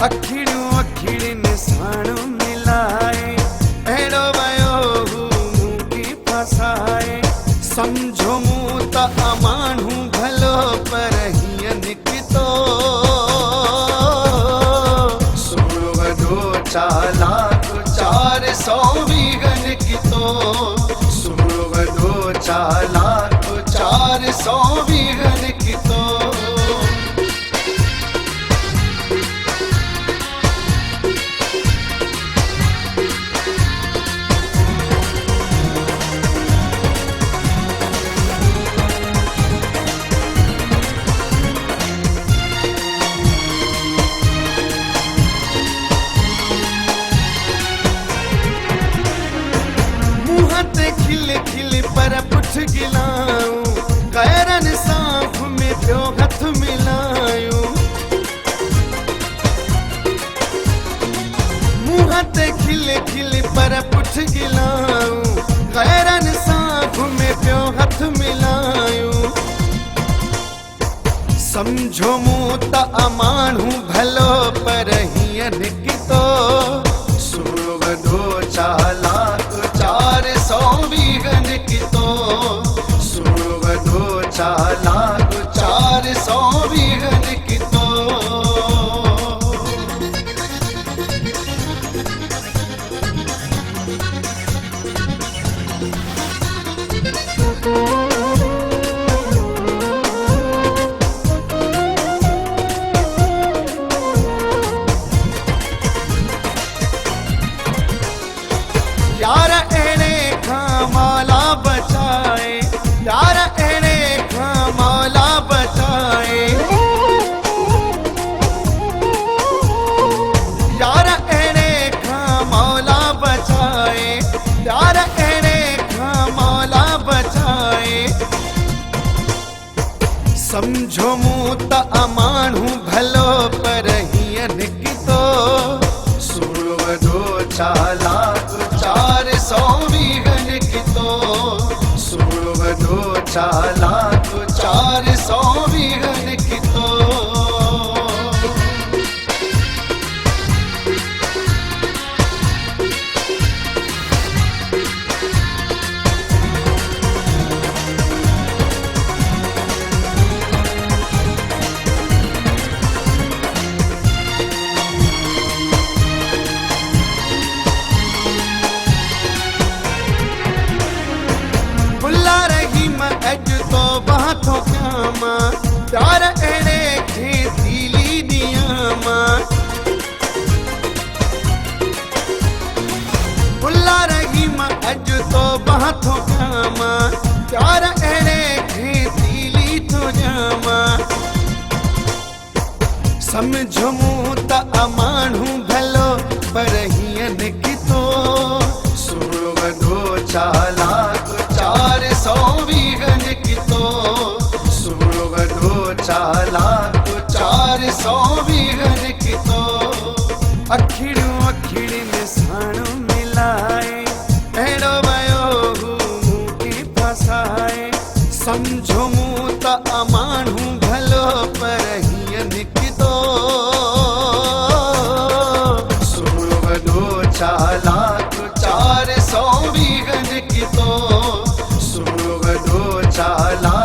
अखिड़ियों अखिड़िन साणु मिलाए अहिड़ो वयो की फसाए समझो मूं त अमानू भलो पर हीअं निकितो सुणो वॾो चालाक 400 वीह निकितो सुणो वॾो चालाक 400 वीह निकितो खिल खिल पर पुठ गिलाऊं गैरन सांफ में पियो हथ मिलायूं मुंह ते खिल खिल पर पुठ गिलाऊं गैरन सांफ में पियो हथ मिलायूं समझो मूं त अमानू भलो पर हीअं निकितो सुणो वॾो चालाक 400 वीह निकितो सुणो वॾो चालाक 400 वीह निकितो यार अहिड़े खां मौला बचाए यार अहिड़े खां मौला बचाए यार अहिड़े खां मौला बचाए यार अहिड़े खां मौला बचाए समझो मूं त अमानू भलो पर हीअं निकितो सुणो वॾो चालाक 400 वीह निकितो सुणो वॾो चालाक 400 वीह निकितो बाथों क्यामा प्यार अहिड़े खे दिली ॾियामा बुला रही मां अॼु तो बाथों क्यामा प्यार अहिड़े खे दिली थो ॾियामा समझो मूं त अमानू भलो पर हीअं निकितो सुणो वॾो चालाक 400 वीह निकितो सुणो वॾो चालाक 400 वीह निकितो अखिड़ियों अखिड़िन साणु मिलाए अहिड़ो वयो की फसाए समझो मूं त अमानू भलो पर हीअं निकितो सुणो वॾो चालाक 400 वीह निकितो सुणो वॾो चालाक